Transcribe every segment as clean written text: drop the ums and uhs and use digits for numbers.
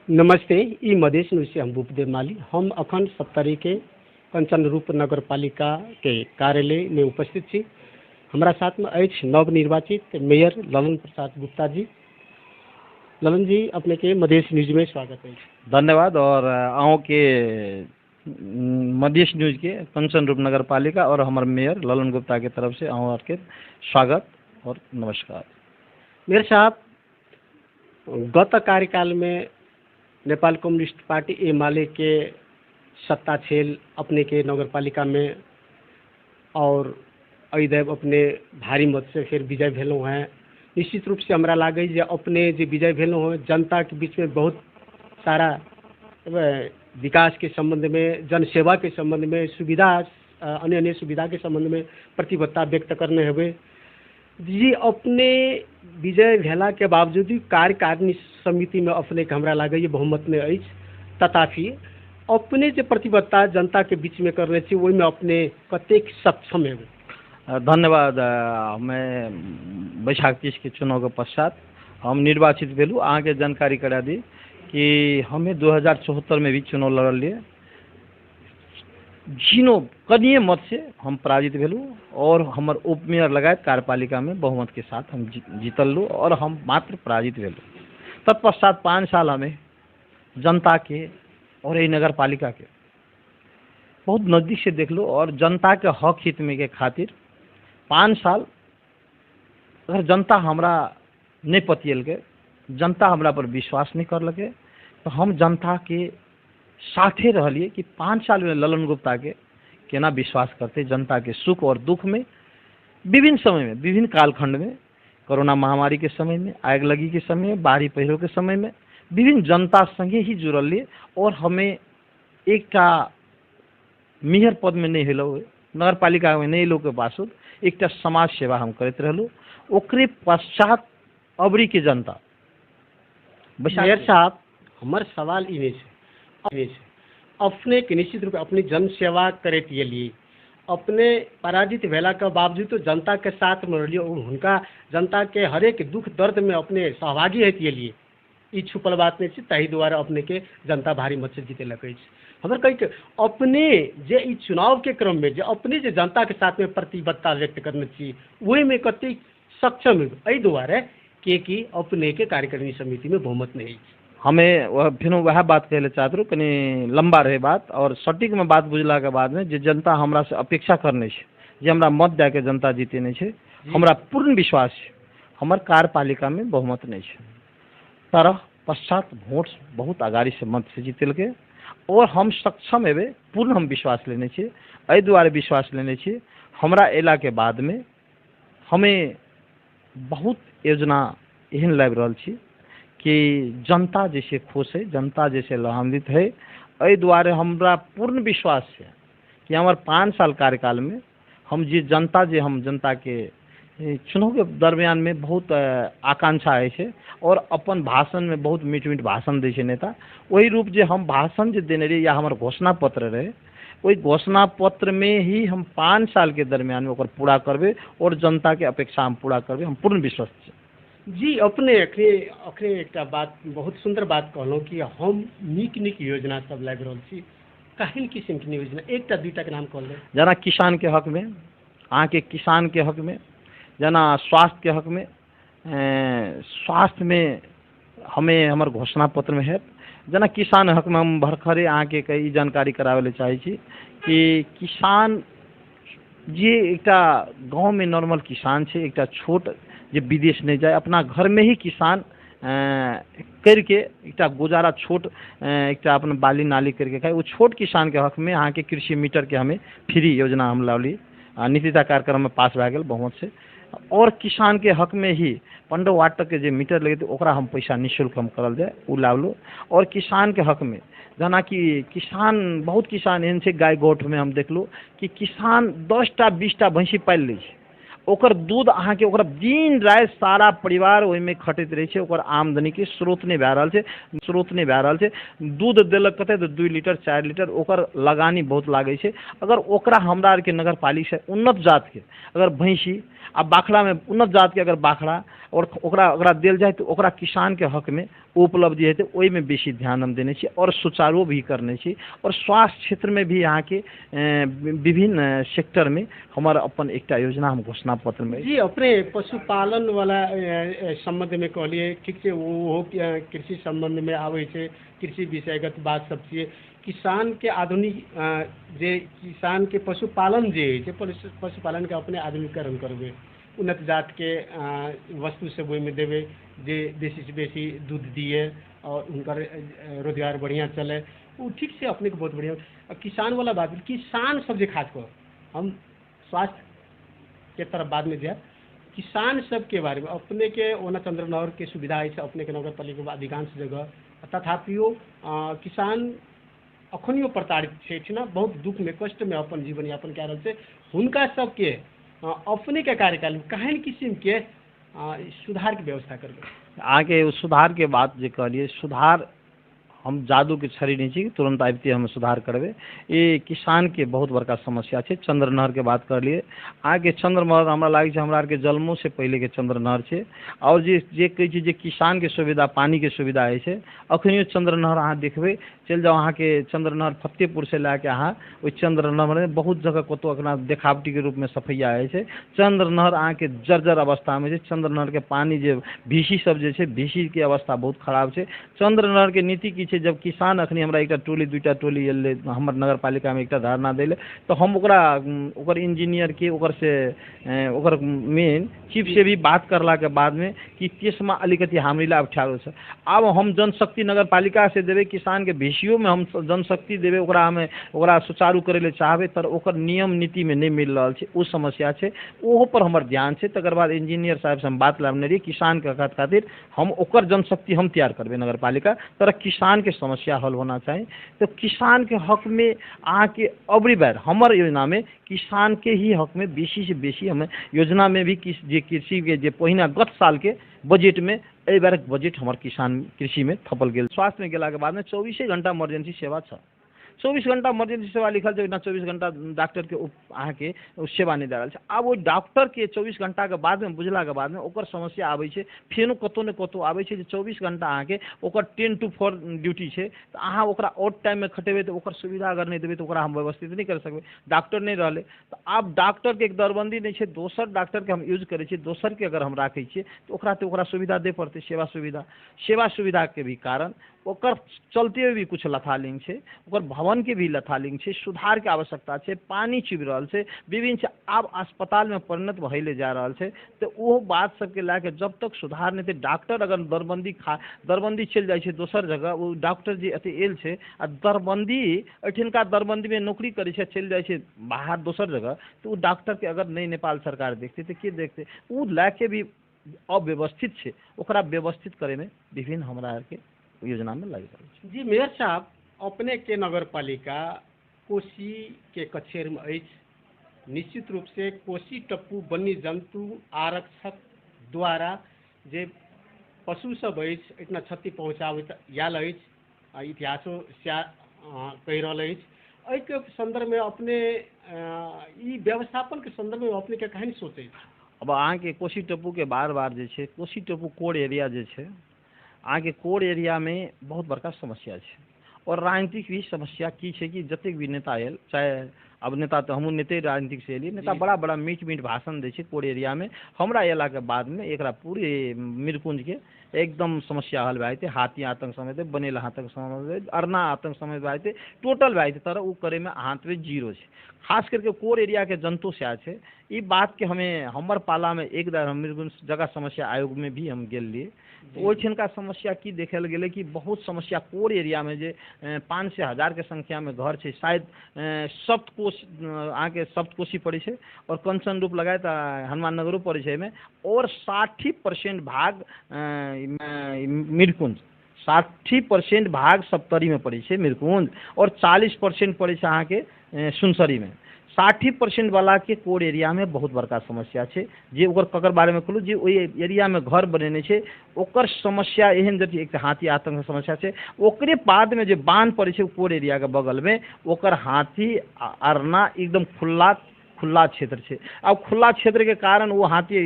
नमस्ते। ई मधेश न्यूज से हम भूपदेव माली। हम अखन 70 के कंचन रूप नगर पालिका के कार्यालय में उपस्थित छी। हमारा साथ में अछि नवनिर्वाचित मेयर ललन प्रसाद गुप्ता जी। ललन जी, अपने के मधेश न्यूज में स्वागत है। धन्यवाद। और आऊँ के मधेश न्यूज के कंचन रूप नगर पालिका और हमारे मेयर ललन गुप्ता के तरफ से आऊँ के स्वागत और नमस्कार। मेयर साहब, गत कार्यकाल में नेपाल कम्युनिस्ट पार्टी एमाले के सत्ता छेल अपने के नगर पालिका में और अइदेव अपने भारी मत से फिर विजय भेलों हैं। निश्चित रूप से हमरा लागे जे अपने जो विजय भेलों हैं जनता के बीच में बहुत सारा विकास के संबंध में, जनसेवा के संबंध में, सुविधा अन्य अन्य सुविधा के संबंध में प्रतिबद्धता व्यक्त करने हुए जी। अपने विजय भेला के बावजूद भी कार्यकारिणी समिति में अपने के हमरा लागे ये बहुमत में अछि, तथापि अपने जो प्रतिबद्धता जनता के बीच में करने छी वही में अपने कतेक सक्षम है? धन्यवाद। मैं बैशाख 30 के चुनाव के पश्चात हम निर्वाचित भेलू। अहाँ के जानकारी करा दी कि हमें 2074 में भी चुनाव लड़ल लिए, जिनो कनिये मत से हम पराजित भेलू और हमार उप मेयर लगायत कार्यपालिका में बहुमत के साथ हम जीतल लू और हम मात्र पराजित भेलू। तत्पश्चात 5 साल हमें जनता के और ये नगर पालिका के बहुत नज़दीक से देख लो और जनता के हक हित में के खातिर 5 साल अगर जनता हमरा नहीं पतियल के, जनता हमरा पर विश्वास नहीं कर लगे, तो हम जनता के साथे रहलिए कि 5 साल में ललन गुप्ता के केना विश्वास करते जनता के सुख और दुख में, विभिन्न समय में, विभिन्न कालखंड में, कोरोना महामारी के समय में, आग लगी के समय में, बाढ़ी पहिरो के समय में विभिन्न जनता संगे ही जुड़ल लिए और हमें एक मेयर पद में नहीं हेलो, नगर पालिका में नहीं लोग के बावजूद एक समाज सेवा हम करते रहलू। ओकरे पश्चात अबरी के जनता मेयर साहब, हमार सवाल इवे से अपने के निश्चित रूप अपनी जन सेवा करे के लिए अपने पराजित भेला के बावजूद तो जनता के साथ में रहिए और उनका जनता के हरेक दुख दर्द में अपने सहभागी है के लिए ई छुपल बात नहीं, तही द्वारा अपने के जनता भारी मत से जीते लगे। हमारे कही के अपने जे ई चुनाव के क्रम में जे अपने जे जनता के साथ में प्रतिबद्धता व्यक्त करने चाहिए वही में कति सक्षम है द्वारा कि अपने के कार्यकारिणी समिति में बहुमत नहीं। हमें वह फिर वह बात कहले चाहते कनी लंबा रहे बात और सटीक में बात बुझला के बाद में जे जनता हमरा से अपेक्षा करने छे, जे हमरा मत दे के जनता जीते नहीं छे, हमरा पूर्ण विश्वास है हमार कार्यपालिका में बहुमत नहीं छे। तरह पश्चात वोट बहुत आगाड़ी से मत से जीतल के और हम सक्षम हेबे, पूर्ण हम विश्वास लेने छे। एहि द्वारे विश्वास लेने छे हमरा एला के बाद में हमें बहुत योजना एहन लग रहा छी कि जनता जैसे खुश है, जनता जैसे लाभान्वित है। एहि द्वारे हमरा पूर्ण विश्वास है कि हमारे 5 साल कार्यकाल में हम जनता के चुनाव के दरमियान में बहुत आकांक्षा है और अपन भाषण में बहुत मीठ मीठ भाषण दे नेता। वही रूप जे हम भाषण जो देने रहे या हमारे घोषणा पत्र रहे, वही घोषणा पत्र में ही हम 5 साल के दरमियान में पूरा करबे और जनता के अपेक्षा हम पूरा करबे, हम पूर्ण विश्वास छे जी। अपने अखने एक बात बहुत सुंदर बात कहलो कि हम नीक नीक योजना सब लाग रहा छी। काहिन किस्म की योजना एक दूटा के नाम कहल जना किसान के हक में, अहाँ के किसान के हक में, जना स्वास्थ्य के हक में, स्वास्थ्य में हमें हमारे घोषणा पत्र में है। जना किसान हक में हम भरखरे अहाँ के कई जानकारी करावे चाहे छी कि किसान जे एक गाँव में नॉर्मल किसान छे, एक छोट जे विदेश नहीं जाए, अपना घर में ही किसान करके एक गुजारा छोट एक अपन बाली नाली करके खाए, वो छोट किसान के हक में अहाँ के कृषि मीटर के हमें फ्री योजना हम लावली। नीतिता कार्यक्रम में पास भए गेल बहुत से। और किसान के हक में ही 15 वाट तक के जे मीटर लगे ओकरा हम पैसा निःशुल्क हम करल जाए, वो लावलो। और किसान के हक में जना कि किसान बहुत किसान एहन से गाय गोठ में हम देखलो कि किसान 10टा 20टा भैंसी पाल ले ओकर दूध अहाँ के ओकरा दिन रात सारा परिवार ओहि में खटैत रहे छै, ओकर आमदनी के स्रोत नहीं भए रहल छै। दूध देलक कते तो 2 लीटर 4 लीटर, ओकर लगानी बहुत लागे छै। अगर ओकरा हमरा आर के नगर पालिका से उन्नत जात के अगर भैंसी आ बाखड़ा में उन्नत जात के अगर बाखड़ा और ओकरा देल जाए तो ओकरा किसान के हक में उपलब्धि हेतै, ओहि में बेसी ध्यान हम देने छी और सुचारू भी करने छी। और स्वास्थ्य क्षेत्र में भी यहाँ के विभिन्न सेक्टर में हमारा अपन एक योजना हम घोषणा पत्र में। जी, अपने पशुपालन वाला संबंध में कहलिए, ठीक है, वो कृषि संबंध में आवे छै, कृषि विषयगत बात सब छियै। किसान के आधुनिक जे किसान के पशुपालन जे है पशुपालन के अपने आधुनिकीकरण करबे, उन्नत जात के वस्तु सब ओहि में देवे जे बेसी से बेसी दूध दिए और उनकर रोजगार बढ़िया चले, वो ठीक से अपने को बहुत बढ़िया। किसान वाला बात, किसान सब जे खास कर हम स्वास्थ्य के तरफ बाद में जाए, किसान सब के बारे में अपने के ओना चंद्रनगर के सुविधा है अपने के नगर पालिका अधिकांश जगह, तथापियो किसान अखनियो प्रताड़ित छै ना, बहुत दुख में कष्ट में अपन जीवन यापन कए रहल छै। हुनका सबके अपने के कार्यकाल में केहन किस्म के सुधार के व्यवस्था करबै? आगे उस सुधार के बात जे कहलिए, सुधार हम जादू के छड़ी नहीं छी तुरंत आबते हम सुधार करबे। ये किसान के बहुत बड़का समस्या है। चंद्रनहर के बात कर लिए, आगे चंद्रनहर हमरा लागे छै हमरा के जन्मों से पहले के चंद्रनहर छै। और जे कहै छै जे किसान के सुविधा, पानी के सुविधा है छै, अखनियो चंद्रनहर अहाँ देखबे, चल जाओ अहाँ के चंद्रनहर फतेहपुर से लाके अहाँ ओहि चंद्रनहर में बहुत जगह कतो अखना देखावटी के रूप में सफैया है छै। चंद्रनहर अहाँ के जर्जर अवस्था में छै। चंद्रनहर के पानी जे भीसी सब जे छै, भीसी के अवस्था बहुत खराब छै। चंद्रनहर के नीति की छै, जब किसान अखनी हमरा एक टोली 2टा टोली एले हमर नगर पालिका में एक धारणा देले, तो हम ओकर इंजीनियर के ओकर मेन चीफ से भी बात करला के बाद में कि केसमा अलिकति हामीला उठाओ छै। अब हम जनशक्ति नगर पालिका से देवे, किसान के भीसियो में हम जनशक्ति देवे, ओकरा सुचारू करे ले चाहबे, तर ओकर नियम नीति में नहीं मिल रहा है, वो समस्या है, ओहो पर हमर ध्यान है। तकर बाद इंजीनियर साहब से हम बात लाने रही, किसान के खातिर हम ओकर जनशक्ति हम तैयार करबे नगर पालिका, तर किसान के समस्या हल होना चाहिए। तो किसान के हक में आके अबरी बार हमार योजना में किसान के ही हक में बेसी से बेसी हमें योजना में भी कृषि के जे पहिना गत साल के बजट में एहि बार बजट हमार किसान कृषि में थपल गेल। स्वास्थ्य में गेला के बाद में 24 घंटा इमरजेंसी सेवा छ। 24 घंटा इमरजेंसी सेवा लिखल छै, 24 घंटा डॉक्टर के अहाँ के सेवा नहीं दे रहा है। अब वो डॉक्टर के 24 घंटा के बाद में बुझला के बाद में ओकर समस्या आबै छै, फेनो कतो ने कतो आबै छै जे 24 घंटा अहाँ के ओकर 10 to 4 ड्यूटी छै, तो अहाँ ओकरा ऑड टाइम में खटेबे, तो ओकर सुविधा अगर नहीं देबे तो ओकरा हम व्यवस्थित नहीं कर सकबे। डॉक्टर नहीं रहले तो अब डॉक्टर के एक दरबंदी नहीं छै, दोसर डॉक्टर के हम यूज करे छी, दोसर के अगर हम राखै छियै तो ओकरा सुविधा दे पड़ते, सेवा सुविधा के भी कारण ओकर चलते हुए भी कुछ लथालिंग छै, ओकर भवन के भी लथालिंग छै, सुधार के आवश्यकता छै, पानी चुबि रहल छै, विभिन्न छै, आब अस्पताल में परिणत भइले जा रहल छै। तो वो बात सबके लाके जब तक सुधार नहीं थे, डॉक्टर अगर दरबंदी चल जाए छै दोसर जगह, वो डॉक्टर जी अति एल छै आ दरबंदी एठिनका दरबंदी में नौकरी करे छै, चल जाए छै बाहर दोसर जगह, तो वो डॉक्टर के अगर नहीं नेपाल सरकार देखते तो के देखते, वो लाके भी अव्यवस्थित छै, ओकरा व्यवस्थित करे में विभिन्न हमरा के योजना में लगे। जी मेयर साहब, अपने के नगर पालिका कोशी के कछेर में अछि, निश्चित रूप से कोशी टप्पू वन्य जंतु आरक्षक द्वारा जे पशु सब अछि इतना क्षति पहुँचाबैत आयल अछि, इतिहासो कहि रहल अछि। एहि के संदर्भ में अपने ई व्यवस्थापन के संदर्भ में अपने के कहानी सोचे? अब अहाँ के कोशी टप्पू के बार बार जे छै, कोशी टप्पू कोर एरिया जे छै, अहाँ के कोर एरिया में बहुत बड़का समस्या है। और राजनीतिक भी समस्या की है कि जतेक भी नेता आयल, चाहे अब नेता तो हमहूँ नेते राजनीतिक से एलिए, नेता बड़ा बड़ा मीठ भाषण दे कोर एरिया में, हमरा अयला के बाद में एक पूरे मीरकुंज के एकदम समस्या हल भए जेतै। हाथी आतंक समेत, बनेला आतंक समेत, अरना आतंक समेत भए जेतै, टोटल भए जेतै, तर उ करे में हाथ में जीरो है। खास करके कोर एरिया के जनतो से है, ये बात के हमें हमर पाला में एक बार मीरकुंज जगह समस्या आयोग में भी हम गेल लिए, तो ओहिठन का समस्या की देखल गेलै कि बहुत समस्या कोर एरिया में जे 5 से 1000 के संख्या में घर छै, शायद अहाँ के सप्तकोशी पड़े छै और कंचन रूप लगाए तो हनुमान नगरो पड़े छै में, और 60% भाग मीरकुंज, 60% भाग सप्तरी में पड़े छै मीरकुंज, और 40% पड़े छै अहाँ के सुनसरी में। 60% वाला के कोर एरिया में बहुत बड़का समस्या छै जे ओकर ककर बारे में कहलू जे ओई एरिया में घर बनेने छै ओकर समस्या एहन जे एक हाथी आतंक के समस्या छै ओकरे बाद में जे बांध पड़े छै कोर एरिया के बगल में ओकर हाथी अरना एकदम खुला क्षेत्र छै। अब खुला क्षेत्र के कारण वो हाथी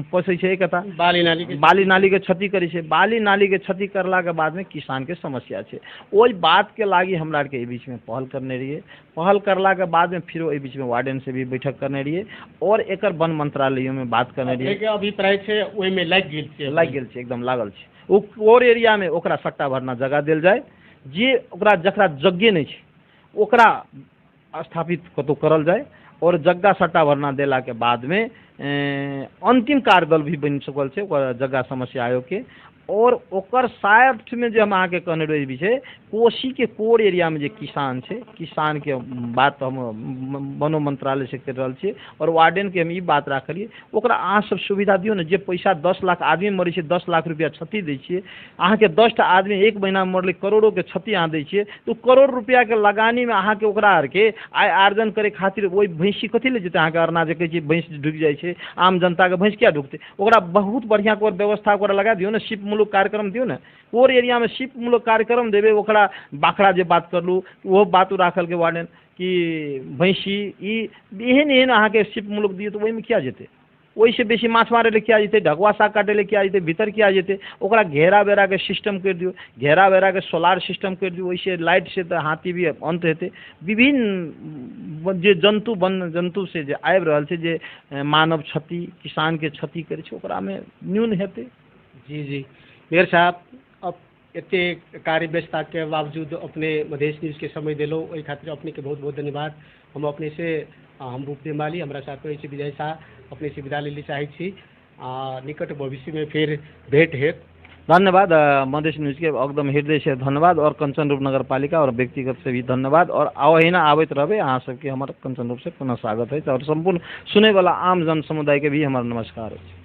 पोसै छै कता बाली नाली के क्षति करे छै। बाली नाली के क्षति करला के बाद में किसान के समस्या छै। ओई बात के लागी हमरा के बीच में पहल करने रहिए। पहल करला के बाद में फिर ओई बीच में वार्डन से भी बैठक करने रहिए और एकर वन मंत्रालयों में बात करने रहिए। के अभिप्राय छै ओई में लाग गेल छै एकदम लागल छै। ओ कोर एरिया में ओकरा सट्टा भरना जगह देल जाए जे ओकरा जकरा जगह नहीं छै ओकरा स्थापित कतौ करल जाए और जगह सट्टा भरना देला के बाद में अंतिम कार्यदल भी बन सकल छै जगह समस्या आयोग के। और ओकर साइड में जो हम आके कहने रही भी छै कोसी के कोर एरिया में जे किसान छै किसान के बात हम वनो मंत्रालय से कर रहल छियै और वार्डन के हम ई बात राखलिए ओकरा अहाँ सब सुविधा दियो ने। जे पैसा 10 लाख आदमी मरे छै 10 लाख रुपया क्षति दै छियै अहाँ के 10 टा आदमी एक महीना में मरले करोड़ों के क्षति अहाँ दै छियै तो करोड़ रुपया के लगानी में अहाँ के ओकरा आर के आय आर्जन करे खातिर ओई भैंसी कथि ले जेते अहाँ के अरना जे कहै छै भैंस ढुक जाइ छै आम जनता के भैंस क्या ढुकते ओकरा बहुत बढ़िया को व्यवस्था ओकरा लगा दियो ने। शिप मूलक कार्यक्रम दियो ने कोर एरिया में शिप मूलक कार्यक्रम देवे ओकरा बाखड़ा जे बात करलू वो बात राखल के वार्डन कि भैंसी एहन अहाँ के शिप मूलक दियो तो ओई में क्या जेते ओई से बेसी माछ मारे ले क्या जेते ढकवा साग काटे ले क्या जेते भीतर क्या जेते ओकरा घेरा बेरा के सिस्टम कर दियो। घेरा बेरा के सोलार सिस्टम कर दियो ओई से लाइट से तो हाथी भी अंत हेते। विभिन्न जे जंतु से जे आबि रहल छै जे मानव क्षति किसान के क्षति करे छै ओकरा में न्यून हेते। जी मेयर साहब अब इतने कार्य व्यस्तता के बावजूद अपने मधेश न्यूज़ के समय दिलो ओई खातिर अपने के बहुत बहुत धन्यवाद। हम अपने से हम रूपदेव माली हमारा साथ में विजय शाह अपने से विदा ले चाहे छी निकट भविष्य में फिर भेंट है। धन्यवाद मधेश न्यूज़ के एकदम हृदय से धन्यवाद और कंचन रूप नगर पालिका और व्यक्तिगत से भी धन्यवाद और आवहिना आवत रहे अहाँ सबके हमारे कंचन रूप से पुनः स्वागत है और संपूर्ण सुने वाला आम जन समुदाय के भी हमारा नमस्कार है।